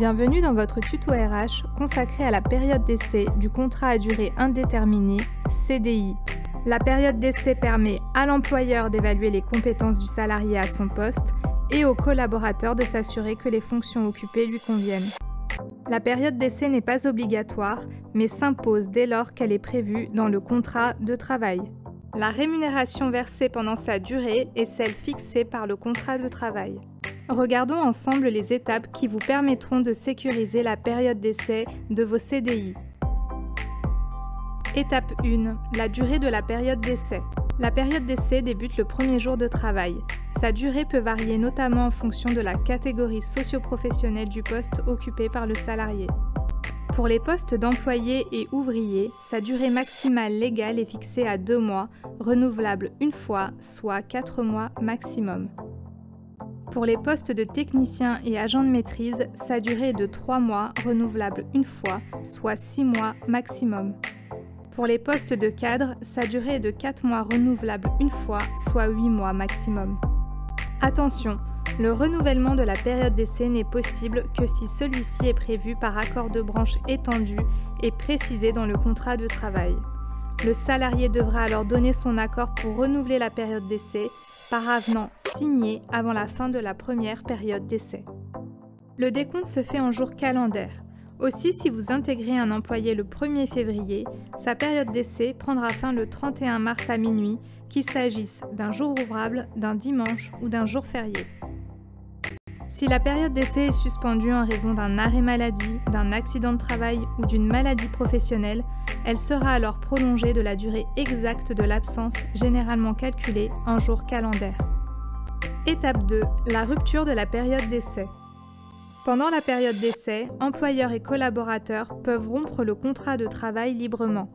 Bienvenue dans votre tuto RH consacré à la période d'essai du contrat à durée indéterminée, CDI. La période d'essai permet à l'employeur d'évaluer les compétences du salarié à son poste et au collaborateur de s'assurer que les fonctions occupées lui conviennent. La période d'essai n'est pas obligatoire, mais s'impose dès lors qu'elle est prévue dans le contrat de travail. La rémunération versée pendant sa durée est celle fixée par le contrat de travail. Regardons ensemble les étapes qui vous permettront de sécuriser la période d'essai de vos CDI. Étape 1. La durée de la période d'essai. La période d'essai débute le premier jour de travail. Sa durée peut varier notamment en fonction de la catégorie socio-professionnelle du poste occupé par le salarié. Pour les postes d'employés et ouvriers, sa durée maximale légale est fixée à 2 mois, renouvelable une fois, soit 4 mois maximum. Pour les postes de techniciens et agents de maîtrise, sa durée est de 3 mois, renouvelable une fois, soit 6 mois maximum. Pour les postes de cadre, sa durée est de 4 mois renouvelable une fois, soit 8 mois maximum. Attention, le renouvellement de la période d'essai n'est possible que si celui-ci est prévu par accord de branche étendu et précisé dans le contrat de travail. Le salarié devra alors donner son accord pour renouveler la période d'essai par avenant signé avant la fin de la première période d'essai. Le décompte se fait en jours calendaires. Aussi, si vous intégrez un employé le 1er février, sa période d'essai prendra fin le 31 mars à minuit, qu'il s'agisse d'un jour ouvrable, d'un dimanche ou d'un jour férié. Si la période d'essai est suspendue en raison d'un arrêt maladie, d'un accident de travail ou d'une maladie professionnelle, elle sera alors prolongée de la durée exacte de l'absence, généralement calculée en jours calendaires. Étape 2. La rupture de la période d'essai. Pendant la période d'essai, employeurs et collaborateurs peuvent rompre le contrat de travail librement.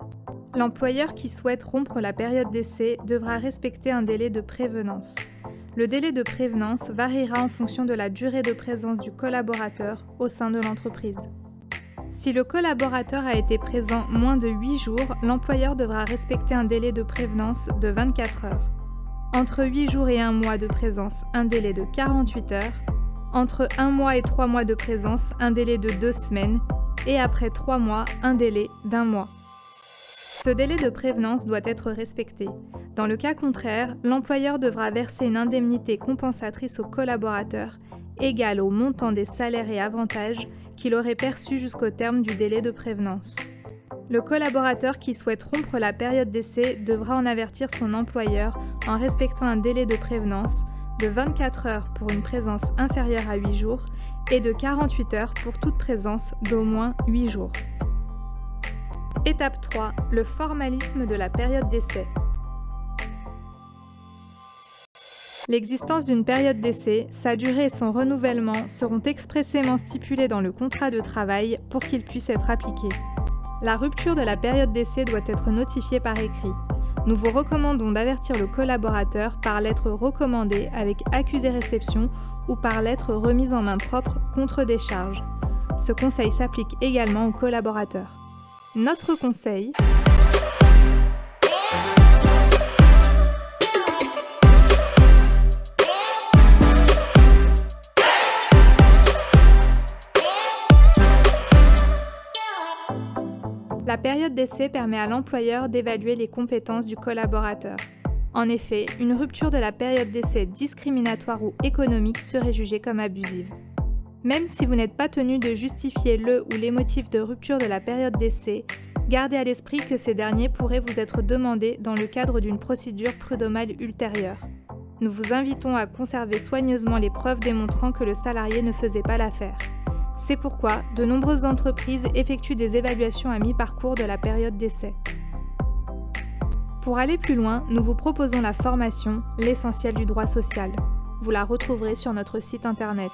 L'employeur qui souhaite rompre la période d'essai devra respecter un délai de prévenance. Le délai de prévenance variera en fonction de la durée de présence du collaborateur au sein de l'entreprise. Si le collaborateur a été présent moins de 8 jours, l'employeur devra respecter un délai de prévenance de 24 heures. Entre 8 jours et 1 mois de présence, un délai de 48 heures. Entre 1 mois et 3 mois de présence, un délai de 2 semaines. Et après 3 mois, un délai d'1 mois. Ce délai de prévenance doit être respecté. Dans le cas contraire, l'employeur devra verser une indemnité compensatrice au collaborateur égale au montant des salaires et avantages qu'il aurait perçus jusqu'au terme du délai de prévenance. Le collaborateur qui souhaite rompre la période d'essai devra en avertir son employeur en respectant un délai de prévenance de 24 heures pour une présence inférieure à 8 jours et de 48 heures pour toute présence d'au moins 8 jours. Étape 3. Le formalisme de la période d'essai. L'existence d'une période d'essai, sa durée et son renouvellement seront expressément stipulés dans le contrat de travail pour qu'ils puissent être appliqués. La rupture de la période d'essai doit être notifiée par écrit. Nous vous recommandons d'avertir le collaborateur par lettre recommandée avec accusé-réception ou par lettre remise en main propre contre décharge. Ce conseil s'applique également aux collaborateurs. Notre conseil: la période d'essai permet à l'employeur d'évaluer les compétences du collaborateur. En effet, une rupture de la période d'essai discriminatoire ou économique serait jugée comme abusive. Même si vous n'êtes pas tenu de justifier le ou les motifs de rupture de la période d'essai, gardez à l'esprit que ces derniers pourraient vous être demandés dans le cadre d'une procédure prud'homale ultérieure. Nous vous invitons à conserver soigneusement les preuves démontrant que le salarié ne faisait pas l'affaire. C'est pourquoi de nombreuses entreprises effectuent des évaluations à mi-parcours de la période d'essai. Pour aller plus loin, nous vous proposons la formation « L'essentiel du droit social ». Vous la retrouverez sur notre site internet.